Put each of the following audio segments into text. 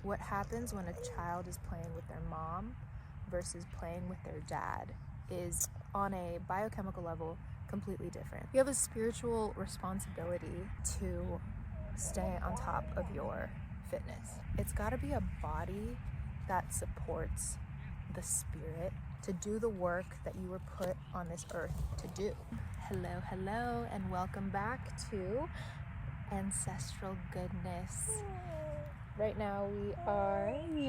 what happens when a child is playing with their mom versus playing with their dad is, on a biochemical level, completely different. You have a spiritual responsibility to stay on top of your fitness. It's got to be a body that supports the spirit to do the work that you were put on this earth to do. Hello, and welcome back to Ancestral Goodness. Right now we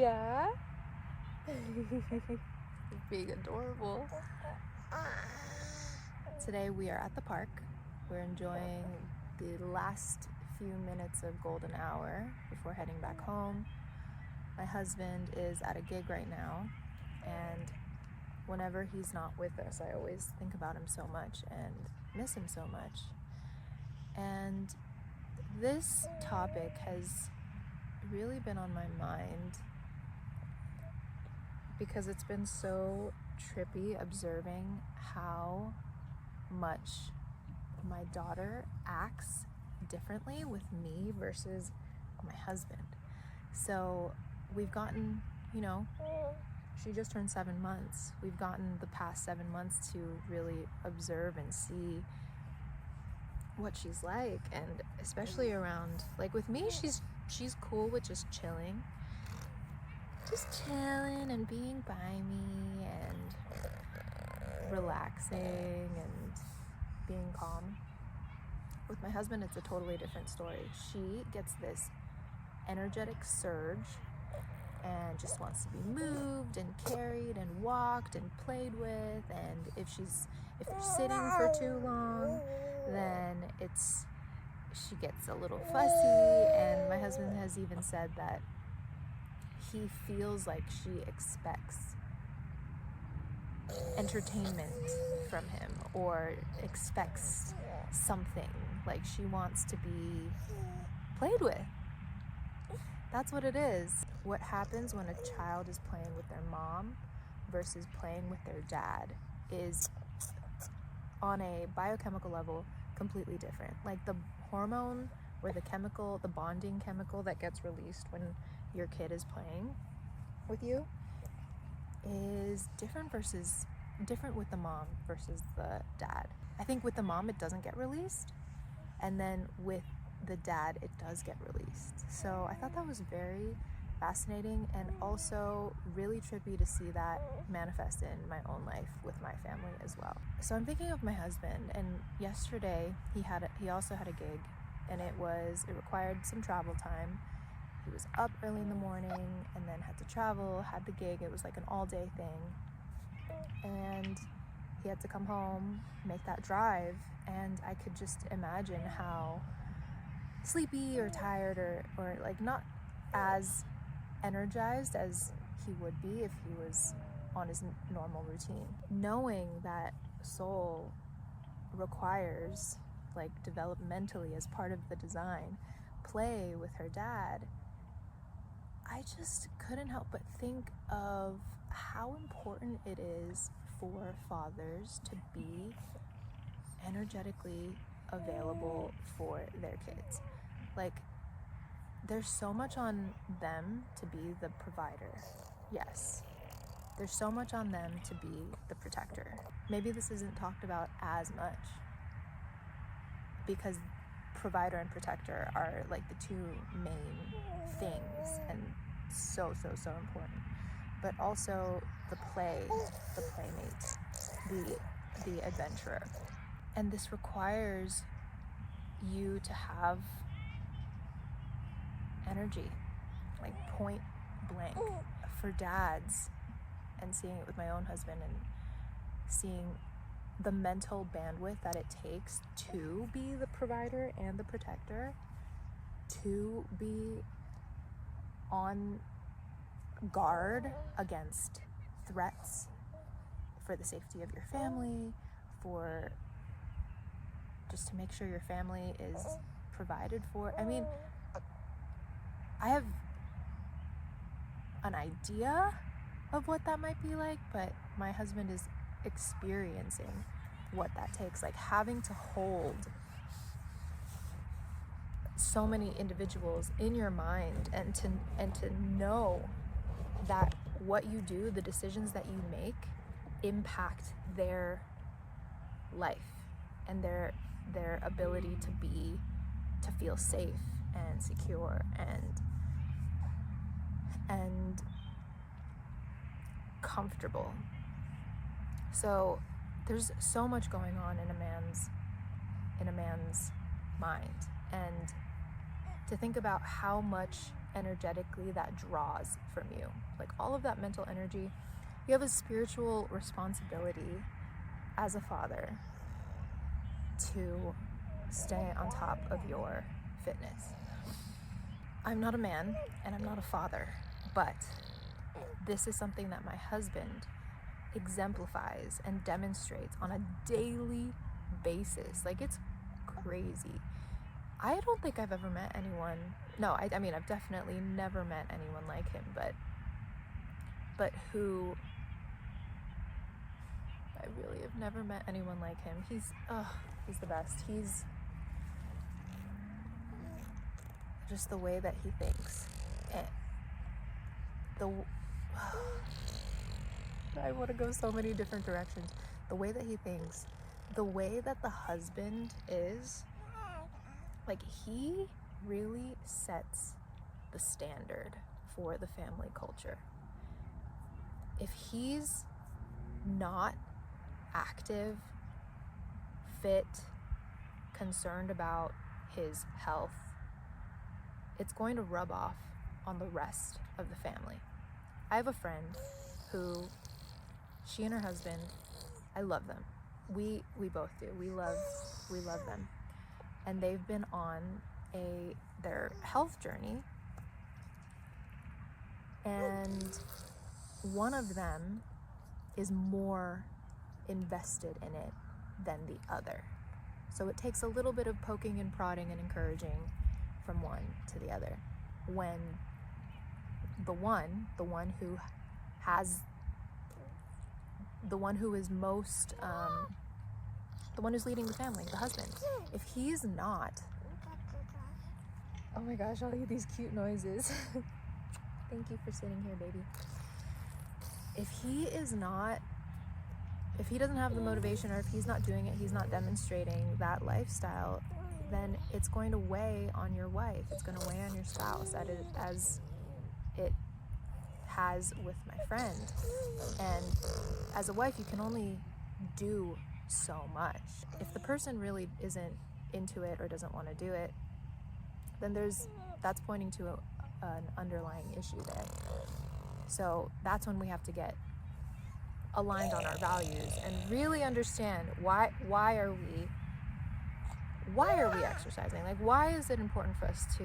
are, being adorable. Today we are at the park. We're enjoying the last few minutes of golden hour before heading back home. My husband is at a gig right now, and whenever he's not with us, I always think about him so much and miss him so much. And this topic has really been on my mind because it's been so trippy observing how much my daughter acts differently with me versus my husband. So we've gotten, she just turned 7 months. We've gotten the past 7 months to really observe and see what she's like, and especially around, like with me, she's cool with just chilling and being by me and relaxing and being calm. With my husband, it's a totally different story. She gets this energetic surge and just wants to be moved and carried and walked and played with, and if they're sitting for too long, then she gets a little fussy. And my husband has even said that he feels like she expects entertainment from him or expects something, like she wants to be played with. That's what it is. What happens when a child is playing with their mom versus playing with their dad is, on a biochemical level, completely different. Like the hormone or the bonding chemical that gets released when your kid is playing with you is different with the mom versus the dad. I think with the mom it doesn't get released, and then with the dad it does get released. So I thought that was very fascinating and also really trippy to see that manifest in my own life with my family as well. So I'm thinking of my husband, and yesterday he also had a gig, and it required some travel time. He was up early in the morning and then had to travel, had the gig. It was like an all-day thing, and he had to come home, make that drive, and I could just imagine how sleepy or tired or like not as energized as he would be if he was on his normal routine. Knowing that soul requires, like developmentally as part of the design, play with her dad, I just couldn't help but think of how important it is for fathers to be energetically available for their kids. Like, there's so much on them to be the provider. Yes. There's so much on them to be the protector. Maybe this isn't talked about as much because provider and protector are like the two main things, and so important. But also the playmate, the adventurer. And this requires you to have energy, like point blank. For dads, and seeing it with my own husband and seeing the mental bandwidth that it takes to be the provider and the protector, to be on guard against threats, for the safety of your family, for just to make sure your family is provided for. I mean, I have an idea of what that might be like, but my husband is experiencing what that takes, like having to hold so many individuals in your mind, and to know that what you do, the decisions that you make, impact their life and their ability to feel safe and secure and comfortable. So there's so much going on in a man's mind, and to think about how much energetically that draws from you, like all of that mental energy. You have a spiritual responsibility as a father to stay on top of your fitness. I'm not a man and I'm not a father, but this is something that my husband exemplifies and demonstrates on a daily basis. Like, it's crazy. I don't think I've ever met anyone. No, I mean, I've definitely never met anyone like him, but who, I really have never met anyone like him. He's the best. He's just the way that he thinks. I want to go so many different directions. The way that he thinks, the way that the husband is, like, he really sets the standard for the family culture. If he's not active, fit, concerned about his health, it's going to rub off on the rest of the family. I have a friend who, she and her husband, I love them. We both do. We love them. And they've been on their health journey, and one of them is more invested in it than the other. So it takes a little bit of poking and prodding and encouraging from one to the other. When the one who is most, the one who's leading the family, the husband, if he's not, oh my gosh, all these cute noises. Thank you for sitting here, baby. If he doesn't have the motivation, or if he's not doing it, he's not demonstrating that lifestyle, then it's going to weigh on your wife. It's going to weigh on your spouse as it has with my friend. And as a wife, you can only do so much. If the person really isn't into it or doesn't want to do it, then that's pointing to an underlying issue there. So that's when we have to get aligned on our values and really understand why are we exercising? Like, why is it important for us to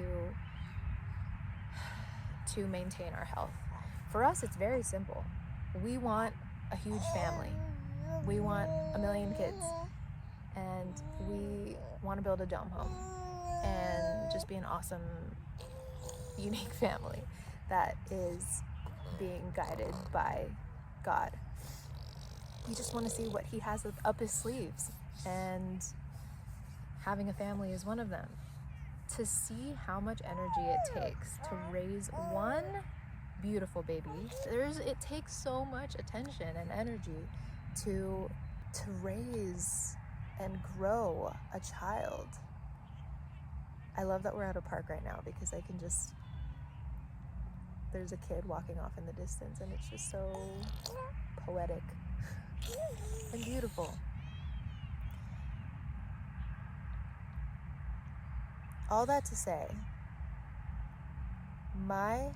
maintain our health? For us, it's very simple. We want a huge family. We want 1 million kids, and we want to build a dome home and just be an awesome, unique family that is being guided by God. We just want to see what he has up his sleeves, and having a family is one of them. To see how much energy it takes to raise one beautiful baby, it takes so much attention and energy to raise and grow a child. I love that we're at a park right now, because I can just, there's a kid walking off in the distance, and it's just so poetic and beautiful. All that to say, my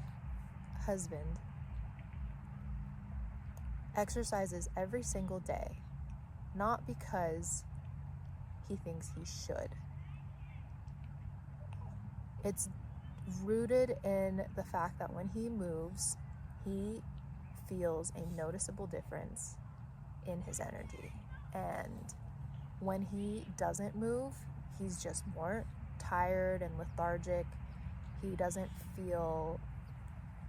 husband exercises every single day, not because he thinks he should. It's rooted in the fact that when he moves, he feels a noticeable difference in his energy. And when he doesn't move, he's just more tired and lethargic. He doesn't feel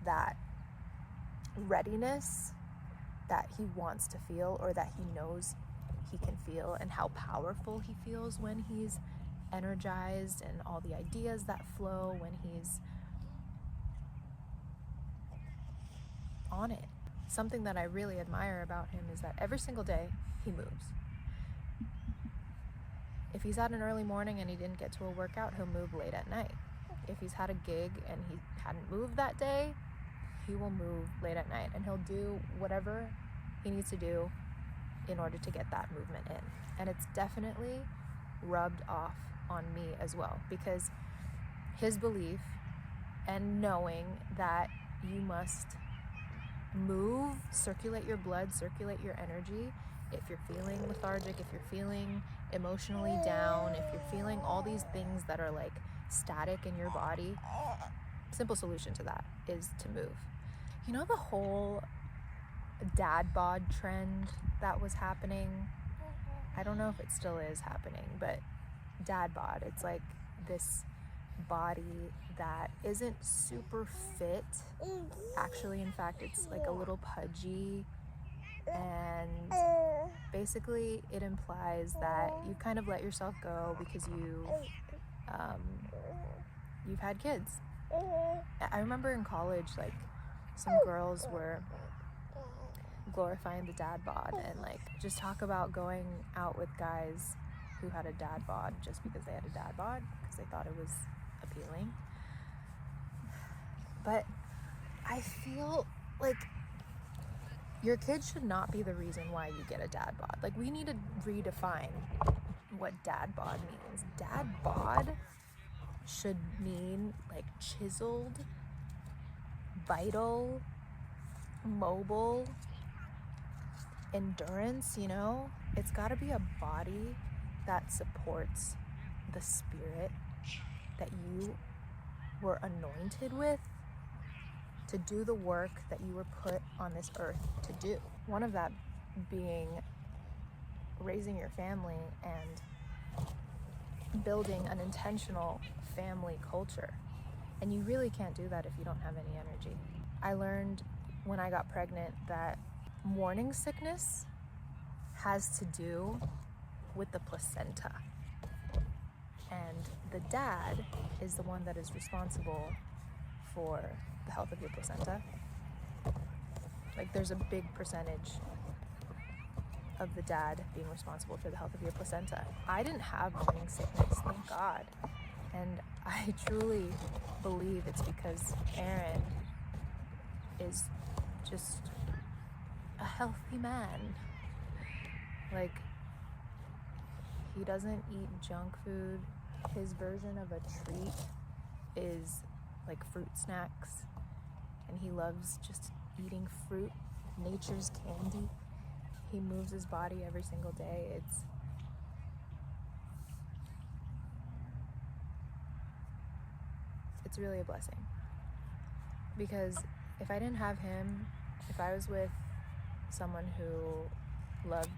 that readiness that he wants to feel, or that he knows he can feel, and how powerful he feels when he's energized and all the ideas that flow when he's on it. Something that I really admire about him is that every single day he moves. If he's had an early morning and he didn't get to a workout, he'll move late at night. If he's had a gig and he hadn't moved that day, he will move late at night, and he'll do whatever he needs to do in order to get that movement in. And it's definitely rubbed off on me as well, because his belief and knowing that you must move, circulate your blood, circulate your energy. If you're feeling lethargic, if you're feeling emotionally down, if you're feeling all these things that are like static in your body, simple solution to that is to move. You know, the whole dad bod trend that was happening, I don't know if it still is happening, but dad bod, it's like this body that isn't super fit. Actually, in fact, it's like a little pudgy, and basically it implies that you've kind of let yourself go because you've had kids. I remember in college, like, some girls were glorifying the dad bod and like just talk about going out with guys who had a dad bod just because they had a dad bod, because they thought it was appealing. But I feel like your kids should not be the reason why you get a dad bod. Like, we need to redefine what dad bod means. Dad bod should mean like chiseled, vital, mobile, endurance, you know? It's got to be a body that supports the spirit that you were anointed with to do the work that you were put on this earth to do. One of that being raising your family and building an intentional family culture. And you really can't do that if you don't have any energy. I learned when I got pregnant that morning sickness has to do with the placenta. And the dad is the one that is responsible for the health of your placenta. Like, there's a big percentage of the dad being responsible for the health of your placenta. I didn't have morning sickness, thank God. And I truly believe it's because Aaron is just a healthy man. Like, he doesn't eat junk food. His version of a treat is like fruit snacks, and he loves just eating fruit, nature's candy. He moves his body every single day. It's really a blessing, because if I didn't have him, if I was with someone who loved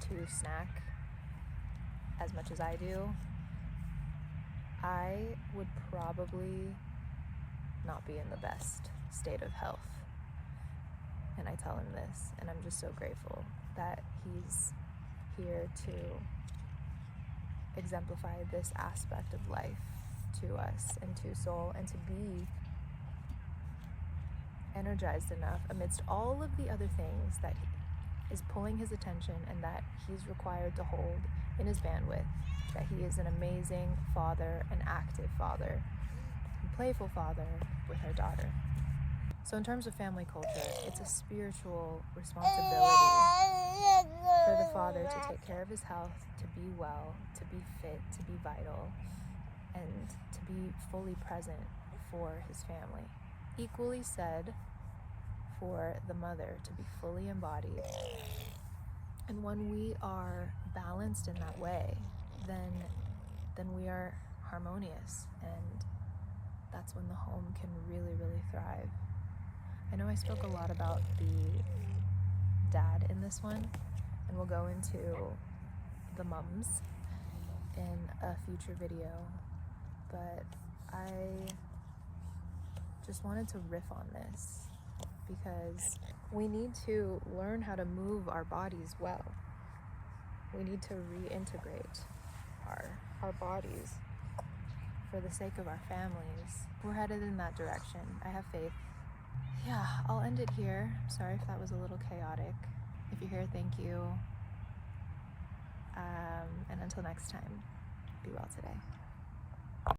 to snack as much as I do, I would probably not be in the best state of health. And I tell him this, and I'm just so grateful that he's here to exemplify this aspect of life to us and to soul, and to be energized enough amidst all of the other things that is pulling his attention and that he's required to hold in his bandwidth, that he is an amazing father, an active father, a playful father with our daughter. So in terms of family culture, it's a spiritual responsibility for the father to take care of his health, to be well, to be fit, to be vital, and to be fully present for his family. Equally said for the mother to be fully embodied. And when we are balanced in that way, then we are harmonious, and that's when the home can really, really thrive. I know I spoke a lot about the dad in this one, and we'll go into the mums in a future video, but I just wanted to riff on this because we need to learn how to move our bodies well. We need to reintegrate our bodies, for the sake of our families. We're headed in that direction. I have faith. Yeah, I'll end it here. Sorry if that was a little chaotic. If you're here, thank you. And until next time, be well today.